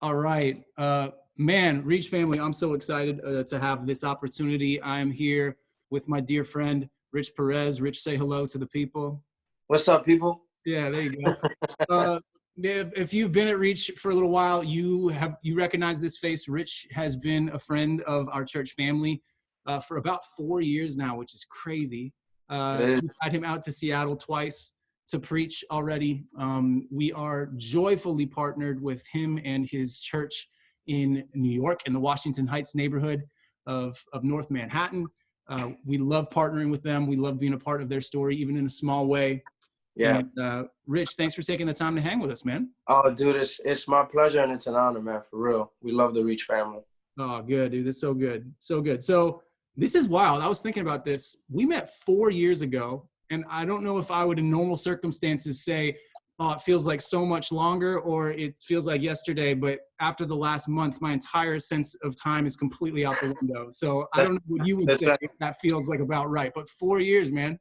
All right. Man, Reach family, I'm so excited to have this opportunity. I'm here with my dear friend, Rich Perez. Rich, say hello to the people. What's up, people? Yeah, there you go. If you've been at Reach for a little while, you recognize this face. Rich has been a friend of our church family for about 4 years now, which is crazy. It is. We've had him out to Seattle twice to preach already. We are joyfully partnered with him and his church in New York, in the Washington Heights neighborhood of North Manhattan. We love partnering with them. We love being a part of their story, even in a small way. Yeah. And Rich, thanks for taking the time to hang with us, man. Oh, dude, it's my pleasure and it's an honor, man, for real. We love the Reach family. Oh, good, dude. That's so good. So good. So this is wild. I was thinking about this. We met 4 years ago, and I don't know if I would, in normal circumstances, say, oh, it feels like so much longer or it feels like yesterday. But after the last month, my entire sense of time is completely out the window. So I don't know what you would say. Right. That feels like about right. But 4 years, man.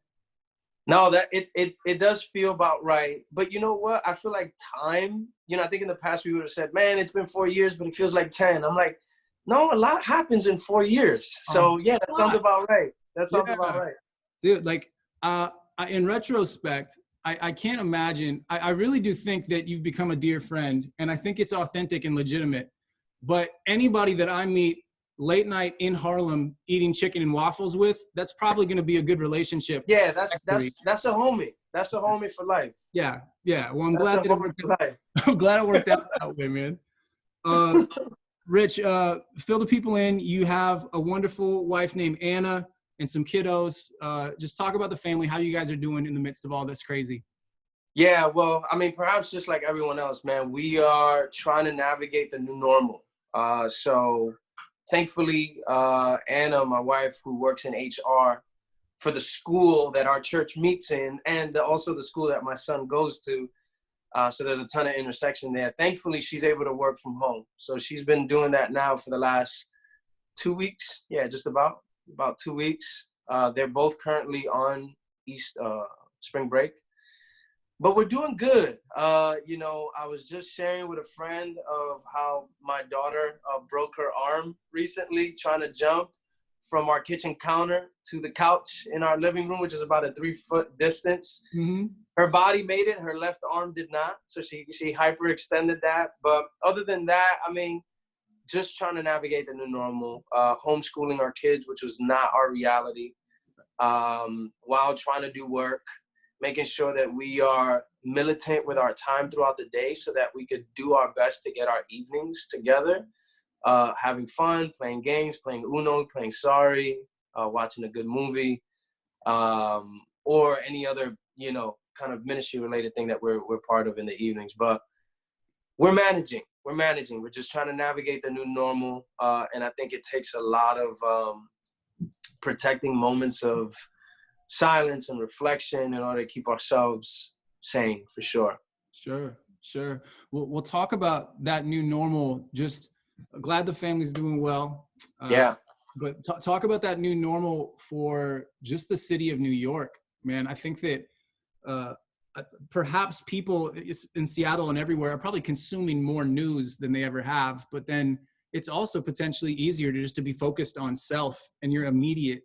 No, that it does feel about right. But you know what? I feel like time, I think in the past we would have said, man, it's been 4 years, but it feels like 10. I'm like, no, a lot happens in 4 years. So yeah, that sounds about right. That sounds about right. Dude, like in retrospect, I can't imagine. I really do think that you've become a dear friend, and I think it's authentic and legitimate. But anybody that I meet late night in Harlem eating chicken and waffles with, that's probably going to be a good relationship. Yeah, that's a homie. That's a homie for life. Yeah. Well, I'm glad it worked out. I'm glad it worked out that way, man. Rich, fill the people in. You have a wonderful wife named Anna and some kiddos. Just talk about the family, how you guys are doing in the midst of all this crazy. Yeah, well, I mean, perhaps just like everyone else, man, we are trying to navigate the new normal. So thankfully, Anna, my wife, who works in HR for the school that our church meets in, and also the school that my son goes to, so there's a ton of intersection there. Thankfully, she's able to work from home. So she's been doing that now for the last 2 weeks. Yeah, just about 2 weeks. They're both currently on spring break. But we're doing good. I was just sharing with a friend of how my daughter broke her arm recently trying to jump from our kitchen counter to the couch in our living room, which is about a 3-foot distance. Mm-hmm. Her body made it. Her left arm did not. So she hyperextended that. But other than that, I mean, just trying to navigate the new normal, homeschooling our kids, which was not our reality, while trying to do work, making sure that we are militant with our time throughout the day so that we could do our best to get our evenings together, having fun, playing games, playing Uno, playing Sorry, watching a good movie, or any other, kind of ministry related thing that we're part of in the evenings. But we're managing. We're just trying to navigate the new normal. And I think it takes a lot of protecting moments of silence and reflection in order to keep ourselves sane, for sure. Sure. We'll talk about that new normal. Just glad the family's doing well. Yeah. But talk about that new normal for just the city of New York, man. I think that perhaps people in Seattle and everywhere are probably consuming more news than they ever have. But then it's also potentially easier to be focused on self and your immediate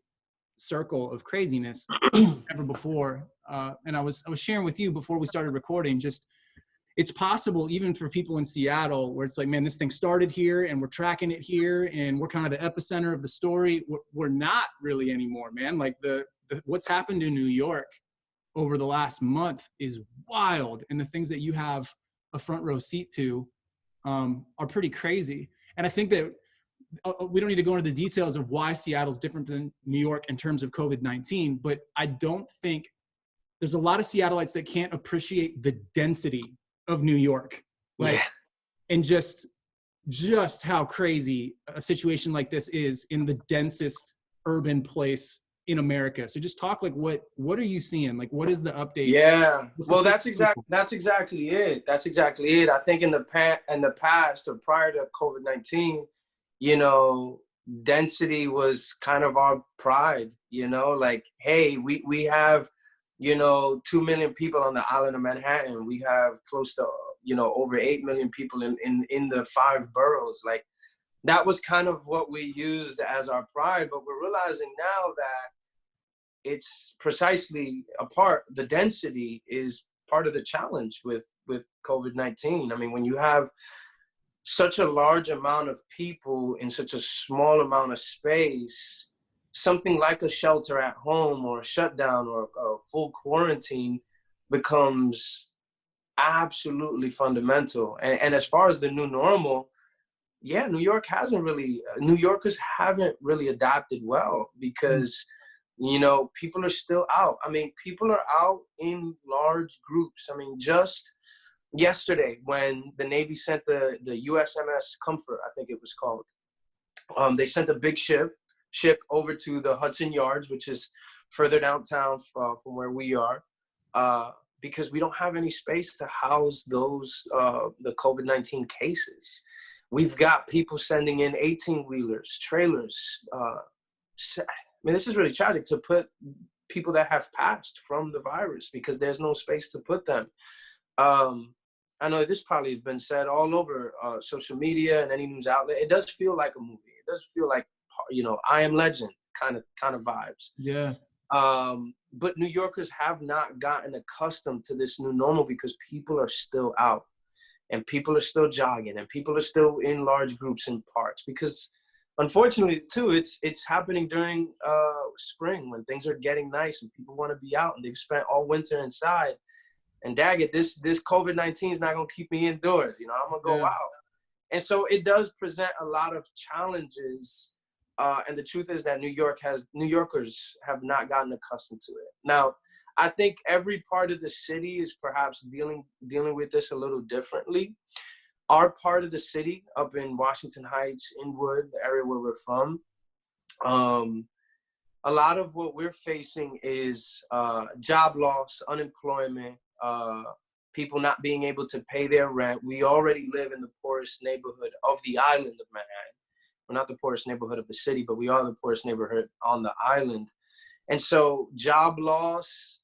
circle of craziness ever before. And I was sharing with you before we started recording, just it's possible even for people in Seattle where it's like, man, this thing started here and we're tracking it here and we're kind of the epicenter of the story. We're not really anymore, man. Like the what's happened in New York over the last month is wild. And the things that you have a front row seat to are pretty crazy. And I think that we don't need to go into the details of why Seattle's different than New York in terms of COVID-19, but I don't think there's a lot of Seattleites that can't appreciate the density of New York, and just how crazy a situation like this is in the densest urban place in America. So just talk like what are you seeing? Like what is the update? Yeah. Well, that's exactly it. I think in the past or prior to COVID-19, density was kind of our pride, like, hey, we have, 2 million people on the island of Manhattan. We have close to over 8 million people in the 5 boroughs. Like, that was kind of what we used as our pride, but we're realizing now that it's precisely the density is part of the challenge with COVID-19. I mean, when you have such a large amount of people in such a small amount of space, something like a shelter at home or a shutdown or a full quarantine becomes absolutely fundamental. And as far as the new normal, yeah, New Yorkers haven't really adapted well because, people are still out. I mean, people are out in large groups. I mean, just yesterday when the Navy sent the USMS Comfort, I think it was called, they sent a big ship over to the Hudson Yards, which is further downtown from where we are, because we don't have any space to house those the COVID-19 cases. We've got people sending in 18-wheelers, trailers. I mean, this is really tragic to put people that have passed from the virus because there's no space to put them. I know this probably has been said all over social media and any news outlet. It does feel like a movie. It does feel like, I Am Legend kind of vibes. Yeah. But New Yorkers have not gotten accustomed to this new normal because people are still out. And people are still jogging, and people are still in large groups in parks because, unfortunately, too, it's happening during spring when things are getting nice and people want to be out and they've spent all winter inside. And daggett, this COVID-19 is not gonna keep me indoors. I'm gonna go out, and so it does present a lot of challenges. And the truth is that New Yorkers have not gotten accustomed to it. Now, I think every part of the city is perhaps dealing with this a little differently. Our part of the city up in Washington Heights, Inwood, the area where we're from, a lot of what we're facing is job loss, unemployment, people not being able to pay their rent. We already live in the poorest neighborhood of the island of Manhattan. We're not the poorest neighborhood of the city, but we are the poorest neighborhood on the island. And so job loss,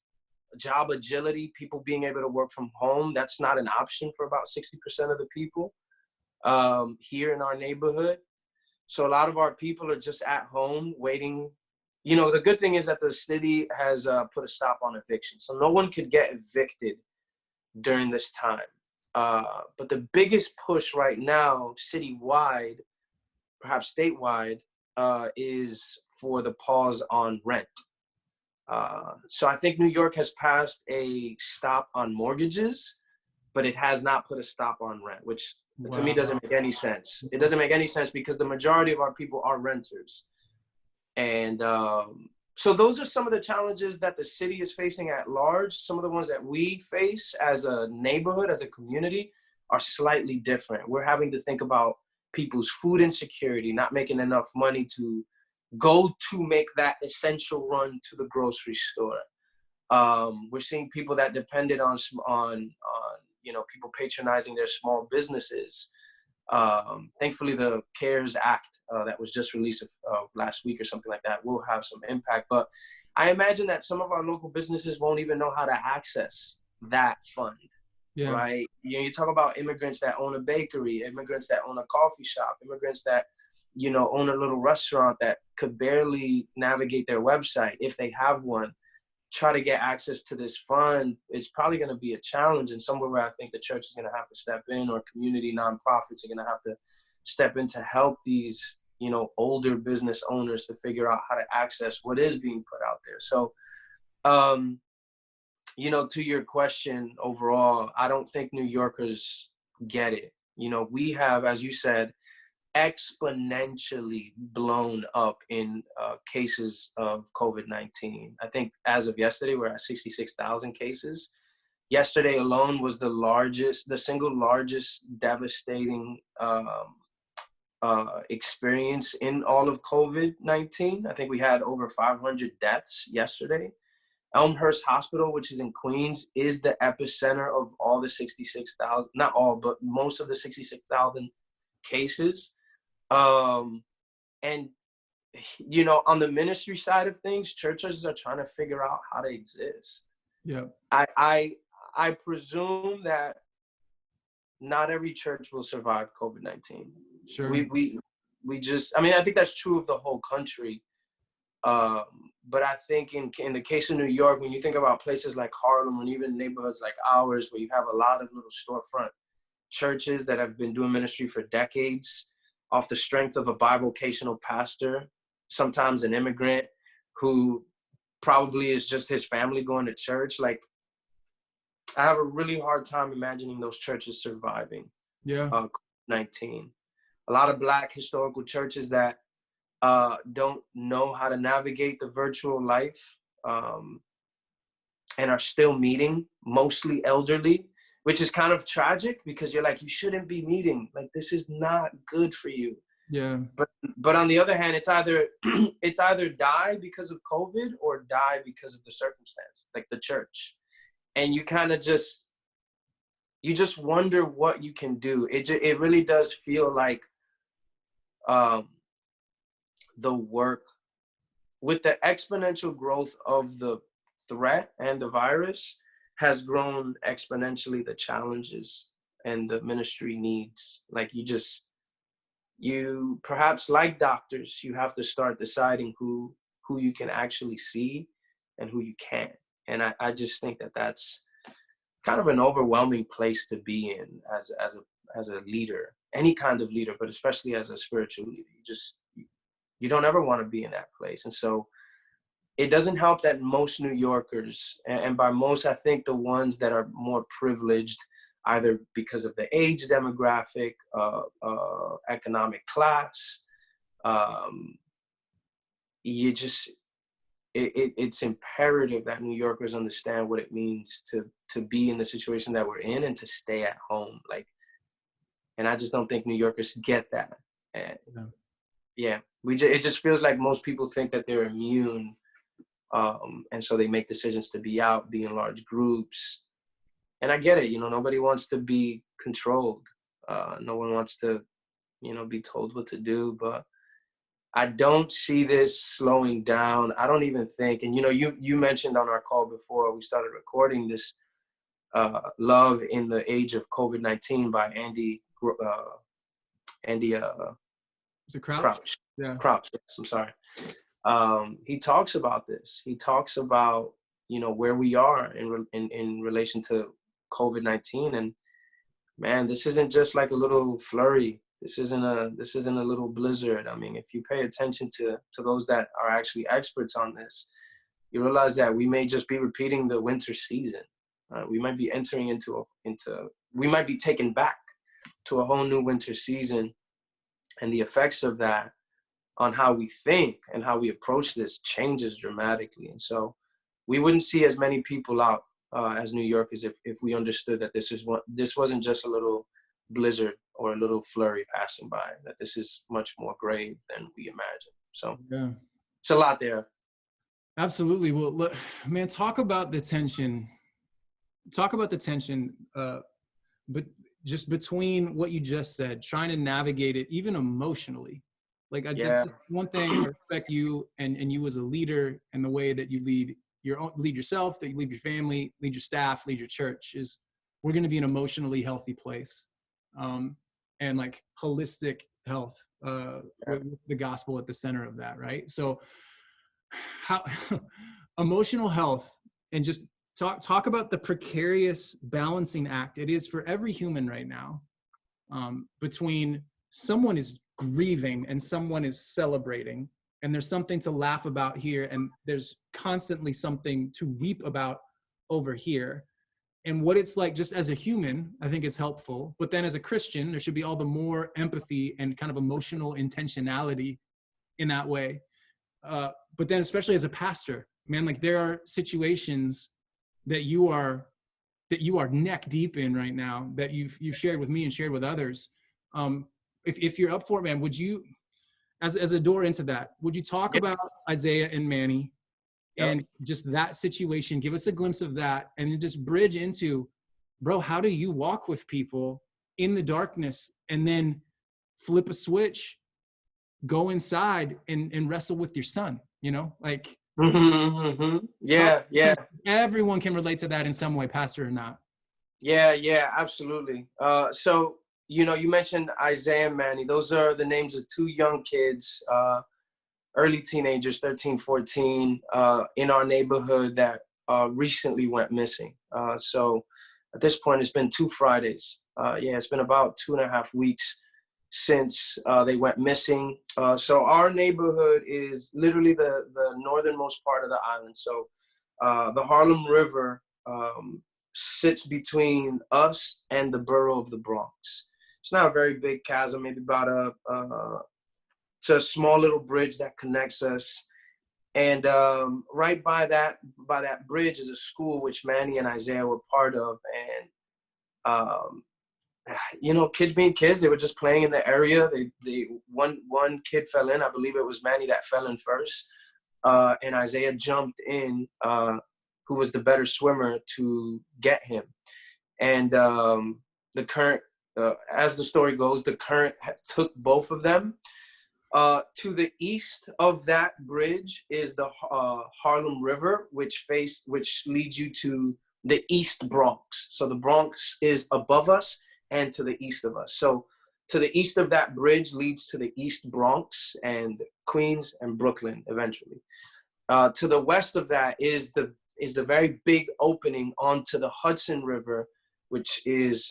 job agility, people being able to work from home, that's not an option for about 60% of the people here in our neighborhood. So a lot of our people are just at home waiting. The good thing is that the city has put a stop on eviction. So no one could get evicted during this time. But the biggest push right now, citywide, perhaps statewide, is for the pause on rent. So I think New York has passed a stop on mortgages, but it has not put a stop on rent, which to me doesn't make any sense. It doesn't make any sense because the majority of our people are renters. And so those are some of the challenges that the city is facing at large. Some of the ones that we face as a neighborhood, as a community, are slightly different. We're having to think about people's food insecurity, not making enough money to go to make that essential run to the grocery store. We're seeing people that depended on people patronizing their small businesses. Thankfully, the CARES Act that was just released last week or something like that will have some impact. But I imagine that some of our local businesses won't even know how to access that fund. Yeah. Right? You talk about immigrants that own a bakery, immigrants that own a coffee shop, immigrants that own a little restaurant that could barely navigate their website if they have one. Try to get access to this fund is probably going to be a challenge, and somewhere where I think the church is going to have to step in, or community nonprofits are going to have to step in to help these, older business owners to figure out how to access what is being put out there. So, to your question overall, I don't think New Yorkers get it. We have, as you said, exponentially blown up in cases of COVID-19. I think as of yesterday, we're at 66,000 cases. Yesterday alone was the single largest devastating experience in all of COVID-19. I think we had over 500 deaths yesterday. Elmhurst Hospital, which is in Queens, is the epicenter of all the 66,000, not all, but most of the 66,000 cases. And on the ministry side of things, churches are trying to figure out how to exist. Yeah. I presume that not every church will survive COVID-19. Sure. We just, I mean, I think that's true of the whole country. But I think in the case of New York, when you think about places like Harlem and even neighborhoods like ours, where you have a lot of little storefront churches that have been doing ministry for decades off the strength of a bivocational pastor, sometimes an immigrant who probably is just his family going to church. Like, I have a really hard time imagining those churches surviving COVID-19. A lot of Black historical churches that don't know how to navigate the virtual life and are still meeting, mostly elderly, which is kind of tragic because you're like, you shouldn't be meeting. Like, this is not good for you. Yeah. But on the other hand, it's either die because of COVID or die because of the circumstance, like the church. And you kind of just wonder what you can do. It really does feel like the work with the exponential growth of the threat and the virus has grown exponentially the challenges and the ministry needs. Like, you perhaps, like doctors, you have to start deciding who you can actually see and who you can't. And I just think that that's kind of an overwhelming place to be in as a leader, any kind of leader, but especially as a spiritual leader. You don't ever want to be in that place. And so it doesn't help that most New Yorkers, and by most, I think the ones that are more privileged, either because of the age demographic, economic class, it's imperative that New Yorkers understand what it means to be in the situation that we're in and to stay at home. Like, and I just don't think New Yorkers get that. And it just feels like most people think that they're immune. And so they make decisions to be out, be in large groups. And I get it, nobody wants to be controlled. No one wants to, be told what to do, but I don't see this slowing down. I don't even think, and you mentioned on our call before we started recording this, Love in the Age of COVID-19 by Andy Is it Crouch? Crouch. Yeah. Crouch, yes, I'm sorry. He talks about this. He talks about, where we are in relation to COVID-19. And man, this isn't just like a little flurry. This isn't a little blizzard. I mean, if you pay attention to those that are actually experts on this, you realize that we may just be repeating the winter season. We might be entering we might be taken back to a whole new winter season, and the effects of that on how we think and how we approach this changes dramatically. And so we wouldn't see as many people out as New Yorkers if we understood that this wasn't just a little blizzard or a little flurry passing by, that this is much more grave than we imagine. So it's a lot there. Absolutely. Well, look, man, talk about the tension, but just between what you just said, trying to navigate it, even emotionally. Like, just one thing, I respect you and you as a leader and the way that you lead yourself, that you lead your family, lead your staff, lead your church, is we're going to be an emotionally healthy place, and like holistic health, with the gospel at the center of that, right? So how emotional health, and just talk about the precarious balancing act it is for every human right now, between someone is grieving and someone is celebrating, and there's something to laugh about here, and there's constantly something to weep about over here. And what it's like just as a human, I think is helpful. But then as a Christian, there should be all the more empathy and kind of emotional intentionality in that way. But then especially as a pastor, man, like there are situations that you are neck deep in right now that you've shared with me and shared with others. If you're up for it, man, would you, as a door into that, would you talk about Isaiah and Manny and just that situation? Give us a glimpse of that, and then just bridge into, bro, how do you walk with people in the darkness and then flip a switch, go inside and wrestle with your son, like, Yeah. everyone can relate to that in some way, pastor or not. Yeah, absolutely. So, you mentioned Isaiah and Manny. Those are the names of two young kids, early teenagers, 13, 14, in our neighborhood that recently went missing. So at this point, it's been 2 Fridays. It's been about 2.5 weeks since they went missing. So our neighborhood is literally the northernmost part of the island. So the Harlem River sits between us and the borough of the Bronx. It's not a very big chasm, maybe about it's a small little bridge that connects us. And right by that bridge is a school which Manny and Isaiah were part of. And kids being kids, they were just playing in the area. One kid fell in. I believe it was Manny that fell in first, and Isaiah jumped in, who was the better swimmer, to get him. And the current, as the story goes, the current took both of them. To the east of that bridge is the Harlem River, which leads you to the East Bronx. So the Bronx is above us and to the east of us. So to the east of that bridge leads to the East Bronx and Queens and Brooklyn eventually. To the west of that is the very big opening onto the Hudson River, which is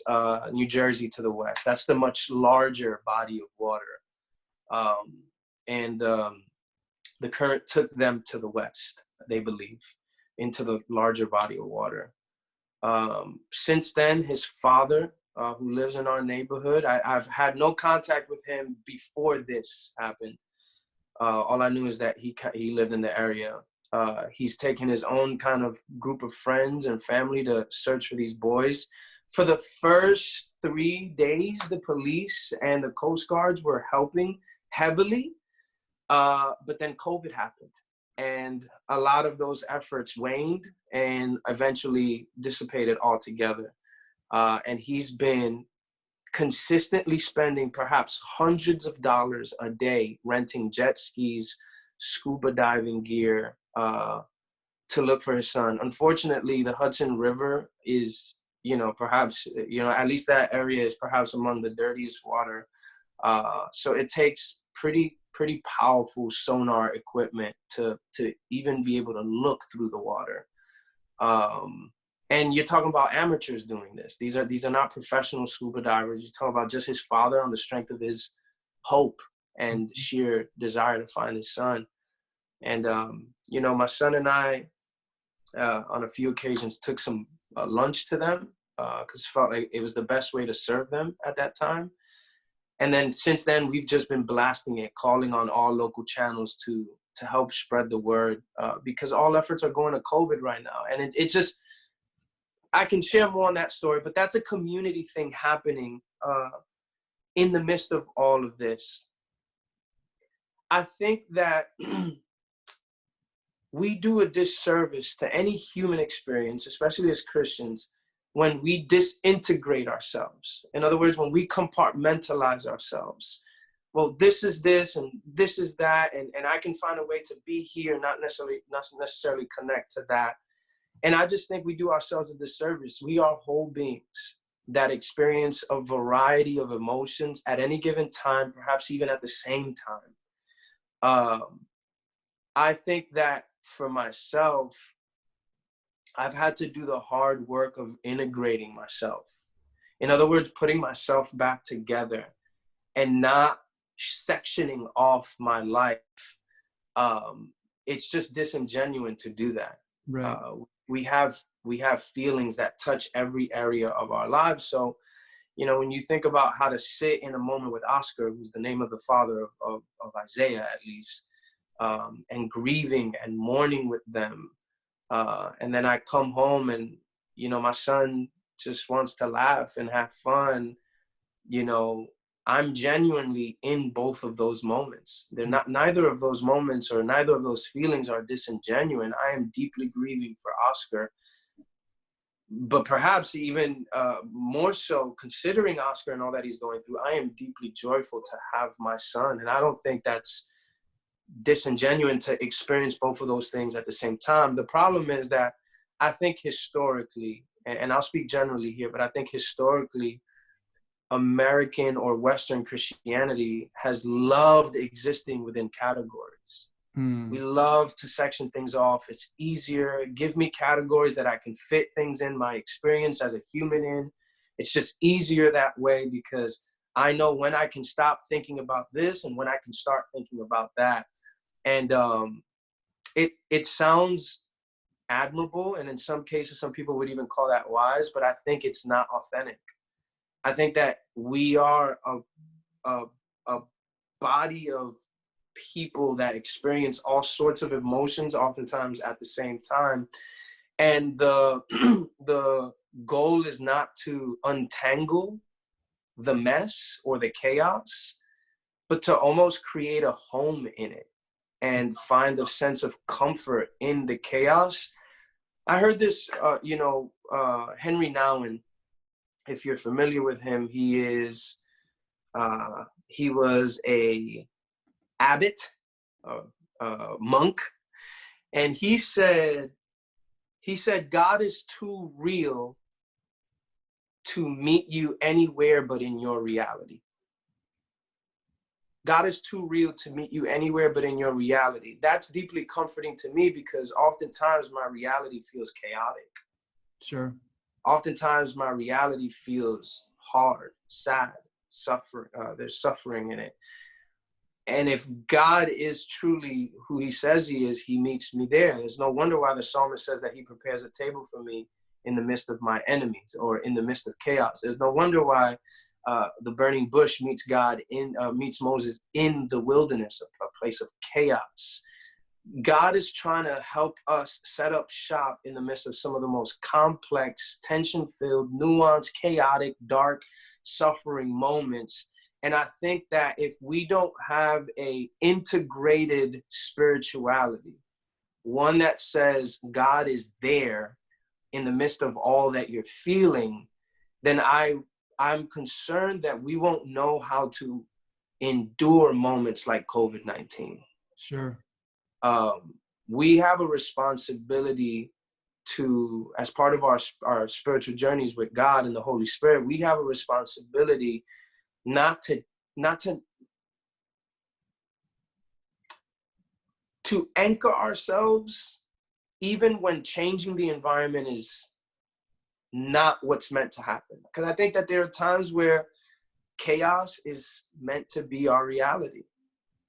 New Jersey to the west. That's the much larger body of water. And the current took them to the west, they believe, into the larger body of water. Since then, his father, who lives in our neighborhood, I've had no contact with him before this happened. All I knew is that he lived in the area. He's taken his own kind of group of friends and family to search for these boys. For the first 3 days, the police and the Coast Guards were helping heavily, but then COVID happened, and a lot of those efforts waned and eventually dissipated altogether. And he's been consistently spending perhaps hundreds of dollars a day renting jet skis, scuba diving gear, to look for his son. Unfortunately, the Hudson River is, perhaps, at least that area is perhaps among the dirtiest water. So it takes pretty powerful sonar equipment to even be able to look through the water. And you're talking about amateurs doing this. These are not professional scuba divers. You're talking about just his father on the strength of his hope and sheer desire to find his son. And, my son and I, on a few occasions, took some lunch to them because it felt like it was the best way to serve them at that time. And then since then, we've just been blasting it, calling on all local channels to help spread the word, because all efforts are going to COVID right now. And it's just, I can share more on that story, but that's a community thing happening in the midst of all of this. I think that we do a disservice to any human experience, especially as Christians, when we disintegrate ourselves. In other words, when we compartmentalize ourselves. Well, this is this and this is that, and I can find a way to be here, not necessarily connect to that. And I just think we do ourselves a disservice. We are whole beings that experience a variety of emotions at any given time, perhaps even at the same time. I think that for myself, I've had to do the hard work of integrating myself. In other words, putting myself back together and not sectioning off my life. It's just disingenuous to do that. Right. We have feelings that touch every area of our lives. So, when you think about how to sit in a moment with Oscar, who's the name of the father of Isaiah, at least, and grieving and mourning with them. And then I come home and, my son just wants to laugh and have fun. I'm genuinely in both of those moments. Neither of those moments or neither of those feelings are disingenuous. I am deeply grieving for Oscar, but perhaps even more so, considering Oscar and all that he's going through, I am deeply joyful to have my son. And I don't think that's disingenuous to experience both of those things at the same time. The problem is that I think historically, and I'll speak generally here, but I think historically, American or Western Christianity has loved existing within categories. We love to section things off. It's easier. Give me categories that I can fit things in my experience as a human in. It's just easier that way because I know when I can stop thinking about this and when I can start thinking about that. And it sounds admirable, and in some cases, some people would even call that wise, but I think it's not authentic. I think that we are a body of people that experience all sorts of emotions, oftentimes at the same time. And the the goal is not to untangle the mess or the chaos, but to almost create a home in it and find a sense of comfort in the chaos. I heard this, Henry Nouwen, if you're familiar with him, he was a abbot, monk, and he said, God is too real to meet you anywhere but in your reality. God is too real to meet you anywhere but in your reality. That's deeply comforting to me because oftentimes my reality feels chaotic. Sure. Oftentimes my reality feels hard, sad, suffering. There's suffering in it. And if God is truly who he says he is, he meets me there. There's no wonder why the psalmist says that he prepares a table for me in the midst of my enemies or in the midst of chaos. There's no wonder why the burning bush meets Moses in the wilderness, a place of chaos. God is trying to help us set up shop in the midst of some of the most complex, tension-filled, nuanced, chaotic, dark, suffering moments. And I think that if we don't have a integrated spirituality, one that says God is there in the midst of all that you're feeling, then I'm concerned that we won't know how to endure moments like COVID-19. Sure. We have a responsibility to, as part of our spiritual journeys with God and the Holy Spirit, we have a responsibility not to anchor ourselves even when changing the environment is not what's meant to happen. Because I think that there are times where chaos is meant to be our reality.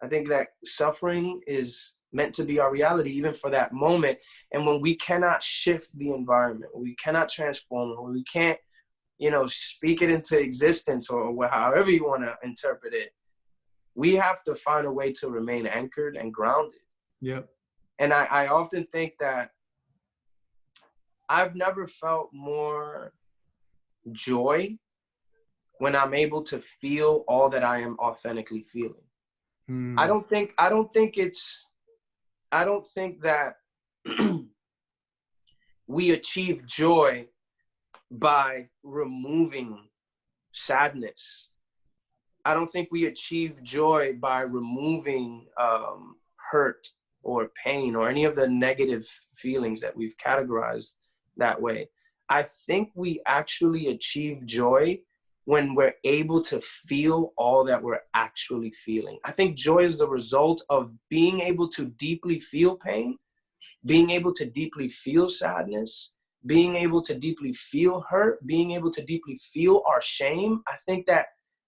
I think that suffering is meant to be our reality, even for that moment. And when we cannot shift the environment, when we cannot transform it, when we can't, speak it into existence or however you want to interpret it, we have to find a way to remain anchored and grounded. Yep. And I often think that I've never felt more joy when I'm able to feel all that I am authentically feeling. I don't think that we achieve joy by removing sadness. I don't think we achieve joy by removing hurt or pain or any of the negative feelings that we've categorized that way. I think we actually achieve joy when we're able to feel all that we're actually feeling. I think joy is the result of being able to deeply feel pain, being able to deeply feel sadness, being able to deeply feel hurt, being able to deeply feel our shame. I think that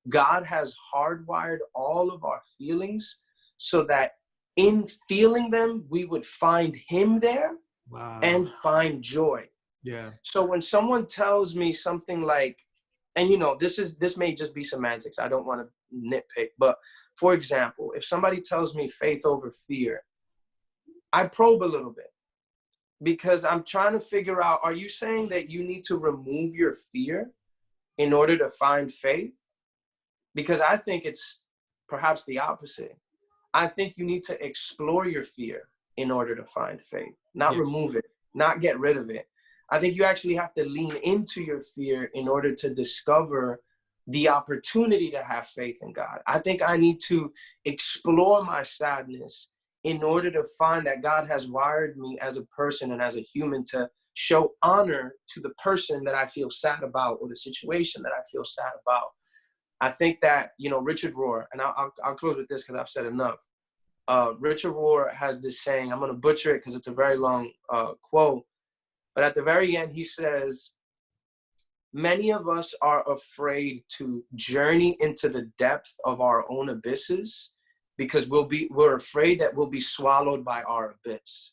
God has hardwired all of our feelings so that in feeling them, we would find him there. Wow. And find joy. Yeah. So when someone tells me something like, and this may just be semantics, I don't want to nitpick, but for example, if somebody tells me faith over fear, I probe a little bit because I'm trying to figure out, are you saying that you need to remove your fear in order to find faith? Because I think it's perhaps the opposite. I think you need to explore your fear in order to find faith, not remove it, not get rid of it. I think you actually have to lean into your fear in order to discover the opportunity to have faith in God. I think I need to explore my sadness in order to find that God has wired me as a person and as a human to show honor to the person that I feel sad about or the situation that I feel sad about. I think that, Richard Rohr, and I'll close with this because I've said enough. Richard Rohr has this saying, I'm going to butcher it because it's a very long quote, but at the very end, he says, many of us are afraid to journey into the depth of our own abysses because we're afraid that we'll be swallowed by our abyss.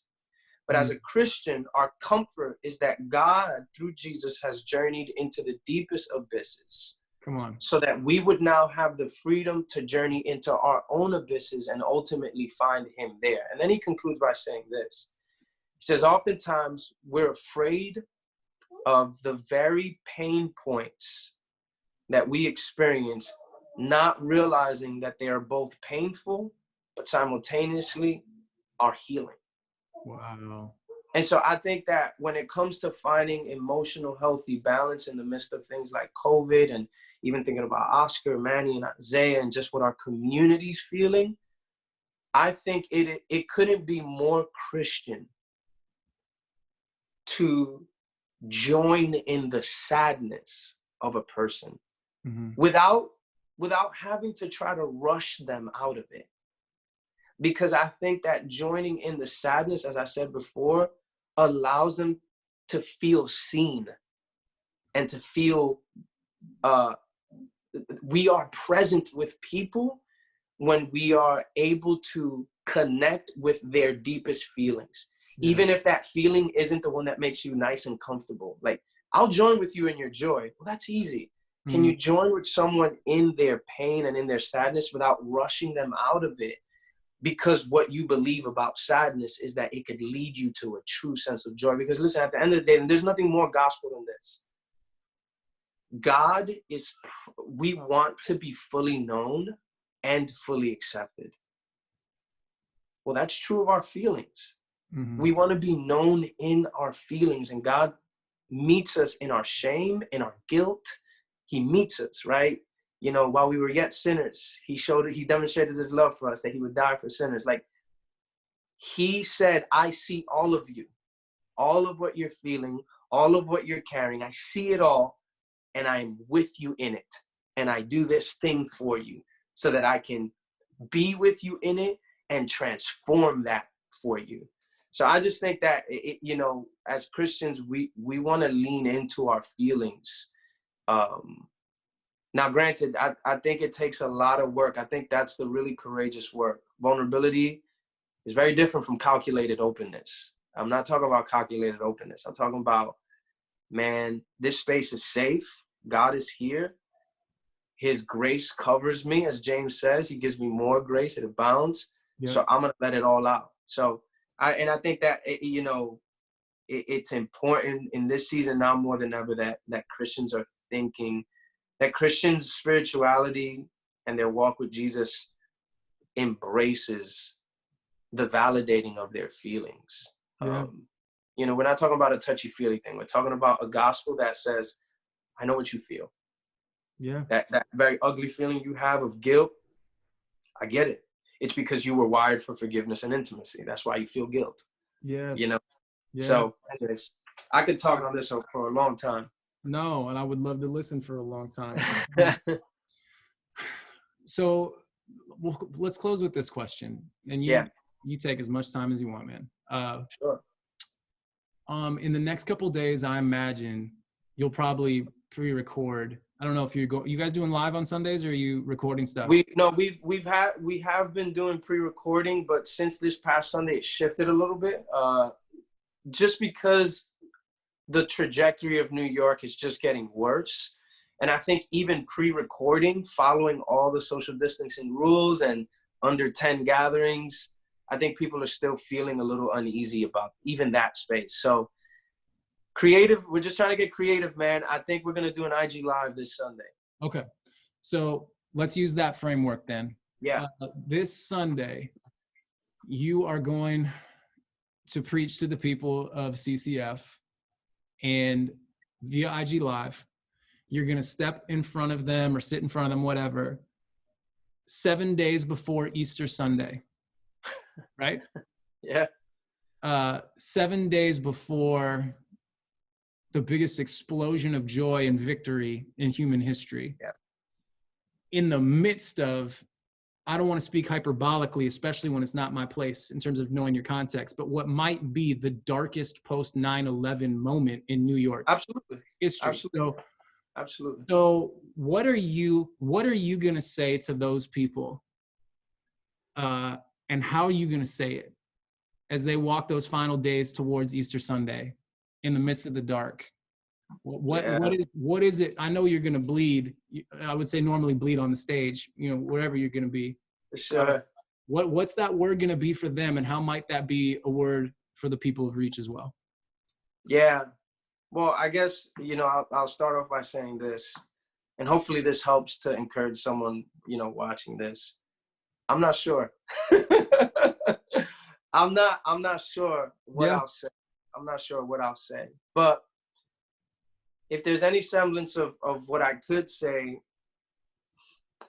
But as a Christian, our comfort is that God, through Jesus, has journeyed into the deepest abysses. Come on. So that we would now have the freedom to journey into our own abysses and ultimately find him there. And then he concludes by saying this. He says, oftentimes we're afraid of the very pain points that we experience, not realizing that they are both painful, but simultaneously are healing. Wow. And so I think that when it comes to finding emotional healthy balance in the midst of things like COVID, and even thinking about Oscar, Manny, and Isaiah, and just what our community's feeling, I think it couldn't be more Christian to join in the sadness of a person without having to try to rush them out of it. Because I think that joining in the sadness, as I said before, allows them to feel seen and to feel we are present with people when we are able to connect with their deepest feelings. Yeah. Even if that feeling isn't the one that makes you nice and comfortable. Like, I'll join with you in your joy. Well, that's easy. Can you join with someone in their pain and in their sadness without rushing them out of it? Because what you believe about sadness is that it could lead you to a true sense of joy. Because listen, at the end of the day, there's nothing more gospel than this. We want to be fully known and fully accepted. Well, that's true of our feelings. We want to be known in our feelings, and God meets us in our shame, in our guilt. He meets us, right? While we were yet sinners, he demonstrated his love for us, that he would die for sinners. Like, he said, I see all of you, all of what you're feeling, all of what you're carrying. I see it all, and I'm with you in it. And I do this thing for you so that I can be with you in it and transform that for you. So I just think that, as Christians, we want to lean into our feelings. Now, granted, I think it takes a lot of work. I think that's the really courageous work. Vulnerability is very different from calculated openness. I'm not talking about calculated openness. I'm talking about, man, this space is safe. God is here. His grace covers me. As James says, he gives me more grace. It abounds. Yeah. So I'm going to let it all out. So I think that, it's important in this season now more than ever that Christians are thinking, that Christians' spirituality and their walk with Jesus embraces the validating of their feelings. Yeah. We're not talking about a touchy-feely thing. We're talking about a gospel that says, I know what you feel. Yeah. That very ugly feeling you have of guilt, I get it. It's because you were wired for forgiveness and intimacy. That's why you feel guilt. Yes. Yeah. So anyways, I could talk on this for a long time. No, and I would love to listen for a long time. So let's close with this question. And you take as much time as you want, man. Sure. In the next couple of days, I imagine you'll probably pre-record. I don't know if you guys doing live on Sundays, or are you recording stuff? We have been doing pre-recording, but since this past Sunday, it shifted a little bit. Just because the trajectory of New York is just getting worse. And I think even pre-recording, following all the social distancing rules and under 10 gatherings, I think people are still feeling a little uneasy about even that space. So creative, we're just trying to get creative, man. I think we're going to do an IG Live this Sunday. Okay. So let's use that framework then. Yeah. This Sunday, you are going to preach to the people of CCF, and via IG Live, you're going to step in front of them or sit in front of them, whatever, 7 days before Easter Sunday. right? Yeah. 7 days before the biggest explosion of joy and victory in human history. Yeah. In the midst of, I don't want to speak hyperbolically, especially when it's not my place in terms of knowing your context, but what might be the darkest post 9/11 moment in New York Absolutely. history. Absolutely. Absolutely. So what are you going to say to those people? And how are you going to say it as they walk those final days towards Easter Sunday in the midst of the dark? What is it? I know you're going to bleed. I would say normally bleed on the stage, wherever you're going to be. Sure. What's that word going to be for them, and how might that be a word for the people of Reach as well? Yeah. Well, I guess, I'll start off by saying this, and hopefully this helps to encourage someone, watching this. I'm not sure. I'm not sure what I'll say. I'm not sure what I'll say. But if there's any semblance of what I could say,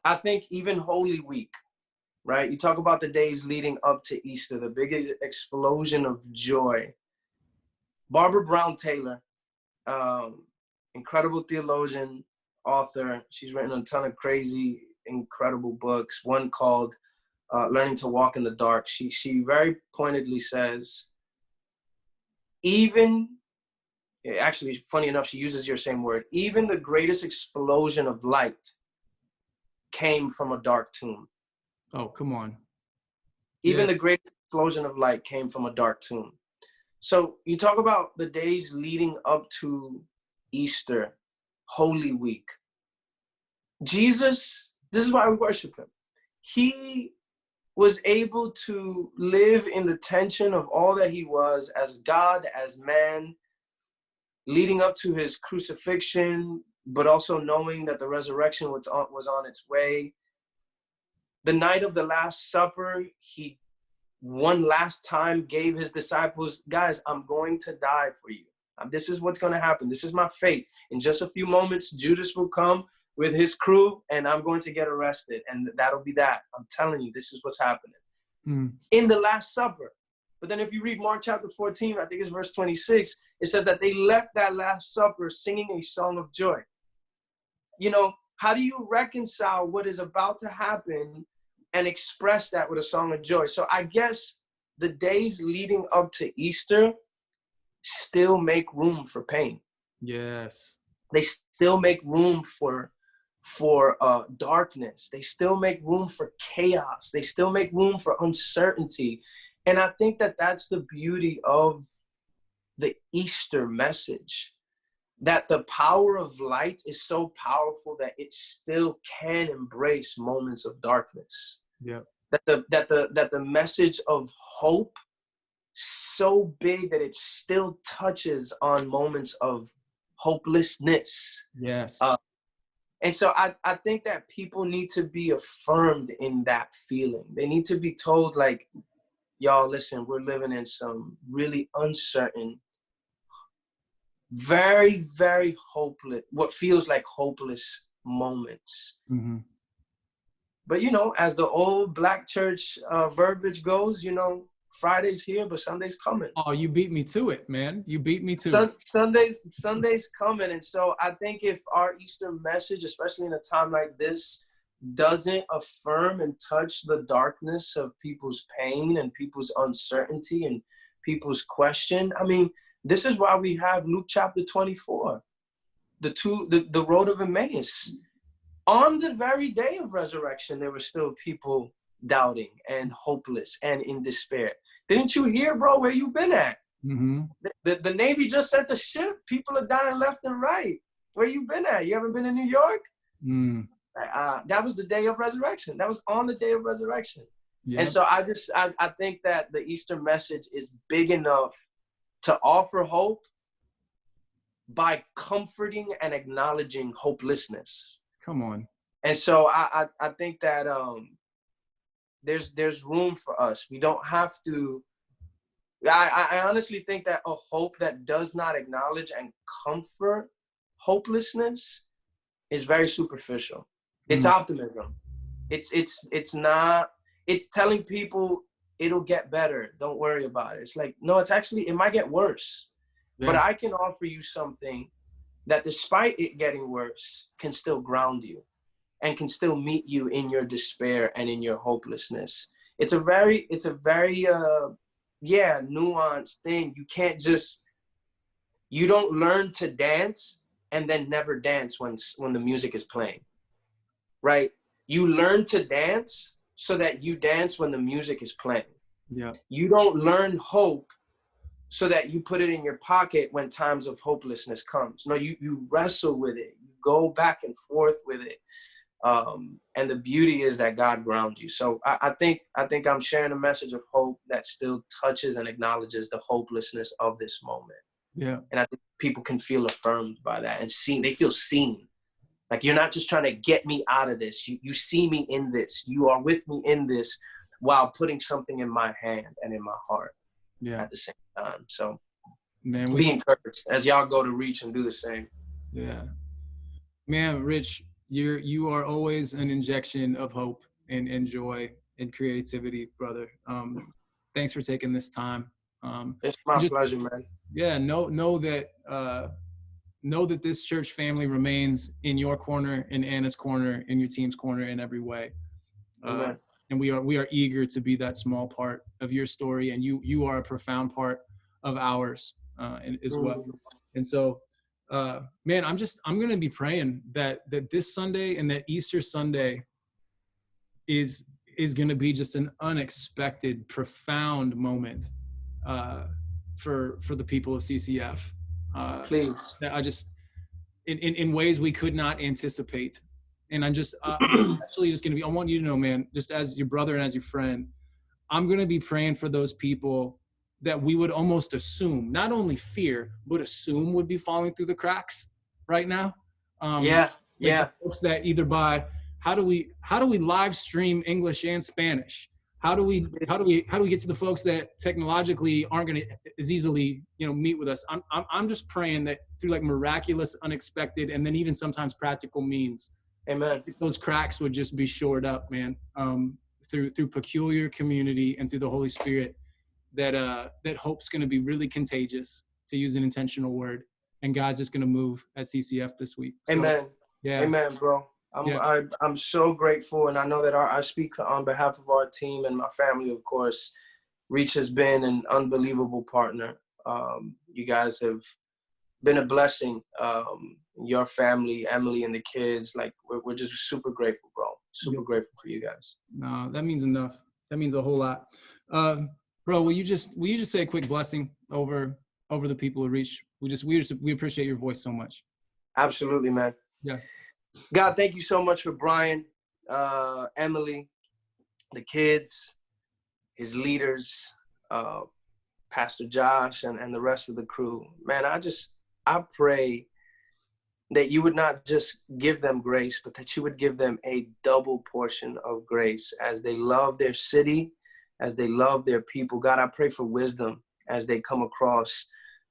I think even Holy Week, right? You talk about the days leading up to Easter, the biggest explosion of joy. Barbara Brown Taylor, incredible theologian, author. She's written a ton of crazy, incredible books. One called Learning to Walk in the Dark. She very pointedly says, actually, funny enough, she uses your same word, even the greatest explosion of light came from a dark tomb. Oh, come on. Even the greatest explosion of light came from a dark tomb. So you talk about the days leading up to Easter, Holy Week. Jesus, this is why we worship him. He was able to live in the tension of all that he was as God, as man, leading up to his crucifixion, but also knowing that the resurrection was on its way. The night of the Last Supper, he one last time gave his disciples, guys, I'm going to die for you. This is what's going to happen. This is my fate. In just a few moments, Judas will come with his crew, and I'm going to get arrested, and that'll be that. I'm telling you, this is what's happening. In the Last Supper. But then if you read Mark chapter 14, I think it's verse 26, it says that they left that Last Supper singing a song of joy. How do you reconcile what is about to happen and express that with a song of joy? So I guess the days leading up to Easter still make room for pain. Yes. They still make room for darkness. They still make room for chaos. They still make room for uncertainty. And I think that that's the beauty of the Easter message, that the power of light is so powerful that it still can embrace moments of darkness. Yeah. That the message of hope so big that it still touches on moments of hopelessness. Yes. And so I think that people need to be affirmed in that feeling. They need to be told, like, y'all, listen, we're living in some really uncertain, very, very hopeless, what feels like hopeless moments. Mm-hmm. But, as the old black church verbiage goes, Friday's here, but Sunday's coming. Oh, you beat me to it, man. You beat me to it. Sunday's coming. And so I think if our Easter message, especially in a time like this, doesn't affirm and touch the darkness of people's pain and people's uncertainty and people's question, this is why we have Luke chapter 24, the road of Emmaus. On the very day of resurrection, there were still people doubting and hopeless and in despair. Didn't you hear, bro, where you been at? Mm-hmm. The Navy just sent the ship. People are dying left and right. Where you been at? You haven't been in New York? That was the day of resurrection. That was on the day of resurrection. Yeah. And so I think that the Easter message is big enough to offer hope by comforting and acknowledging hopelessness. Come on. And so I think that there's room for us. We don't have to. I honestly think that a hope that does not acknowledge and comfort hopelessness is very superficial. It's optimism. It's not. It's telling people it'll get better. Don't worry about it. It's like, no, it might get worse. Yeah. But I can offer you something that despite it getting worse can still ground you and can still meet you in your despair and in your hopelessness. It's a very nuanced thing. You don't learn to dance and then never dance when the music is playing, right? You learn to dance so that you dance when the music is playing. Yeah. You don't learn hope so that you put it in your pocket when times of hopelessness comes. No, you wrestle with it. You go back and forth with it. And the beauty is that God grounds you. So I think I'm sharing a message of hope that still touches and acknowledges the hopelessness of this moment. Yeah. And I think people can feel affirmed by that and seen. They feel seen. Like, you're not just trying to get me out of this. You see me in this. You are with me in this while putting something in my hand and in my heart at the same time. So man, be encouraged as y'all go to reach and do the same. Yeah. Man, Rich, you are always an injection of hope and joy and creativity, brother. Thanks for taking this time. It's my pleasure, man. Yeah, know that this church family remains in your corner, in Anna's corner, in your team's corner in every way. And we are eager to be that small part of your story, and you are a profound part of ours as well. And so, man, I'm going to be praying that this Sunday and that Easter Sunday is going to be just an unexpected, profound moment for the people of CCF. Please. I just, in ways we could not anticipate. And I'm just actually just going to be, I want you to know, man, just as your brother and as your friend, I'm going to be praying for those people that we would almost assume, not only fear, but assume would be falling through the cracks right now. Folks that either by, how do we live stream English and Spanish? How do we get to the folks that technologically aren't going to as easily, meet with us? I'm just praying that through like miraculous, unexpected, and then even sometimes practical means, amen, those cracks would just be shored up, man. Through peculiar community and through the Holy Spirit, that hope's going to be really contagious, to use an intentional word, and God's just going to move at CCF this week. So, amen. Yeah. Amen, bro. I'm so grateful, and I know that I speak on behalf of our team and my family, of course. Reach has been an unbelievable partner. You guys have been a blessing. Your family, Emily and the kids, like we're just super grateful, bro. Super grateful for you guys. No, that means enough. That means a whole lot. Bro, will you just say a quick blessing over the people who Reach? We appreciate your voice so much. Absolutely, man. Yeah. God, thank you so much for Brian, Emily, the kids, his leaders, Pastor Josh, and the rest of the crew. Man, I pray that you would not just give them grace, but that you would give them a double portion of grace as they love their city, as they love their people. God, I pray for wisdom as they come across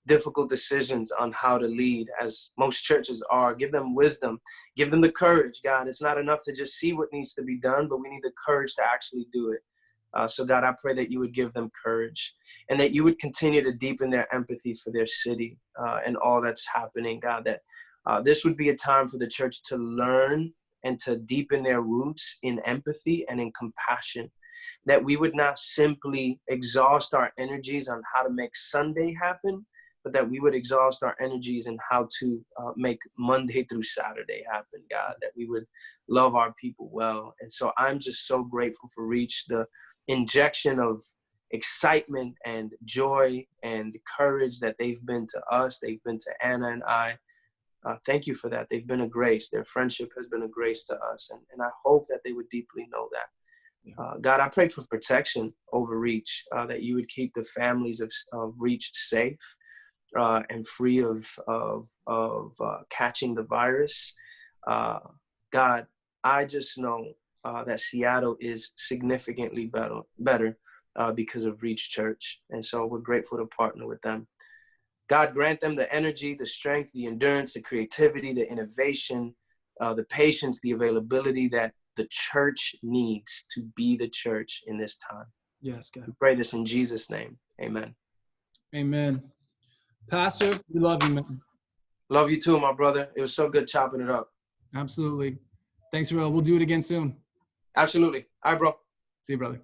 difficult decisions on how to lead, as most churches are. Give them wisdom. Give them the courage, God. It's not enough to just see what needs to be done, but we need the courage to actually do it. So, God, I pray that you would give them courage and that you would continue to deepen their empathy for their city and all that's happening, God, that this would be a time for the church to learn and to deepen their roots in empathy and in compassion, that we would not simply exhaust our energies on how to make Sunday happen, but that we would exhaust our energies in how to make Monday through Saturday happen, God, that we would love our people well. And so I'm just so grateful for Reach, the injection of excitement and joy and courage that they've been to us. They've been to Anna and I. Thank you for that. They've been a grace. Their friendship has been a grace to us. And I hope that they would deeply know that. God, I pray for protection over Reach, that you would keep the families of Reach safe and free of catching the virus. God, I just know that Seattle is significantly better because of Reach Church. And so we're grateful to partner with them. God, grant them the energy, the strength, the endurance, the creativity, the innovation, the patience, the availability that the church needs to be the church in this time. Yes, God. We pray this in Jesus' name. Amen. Amen. Pastor, we love you, man. Love you too, my brother. It was so good chopping it up. Absolutely. Thanks, Will. We'll do it again soon. Absolutely. All right, bro. See you, brother.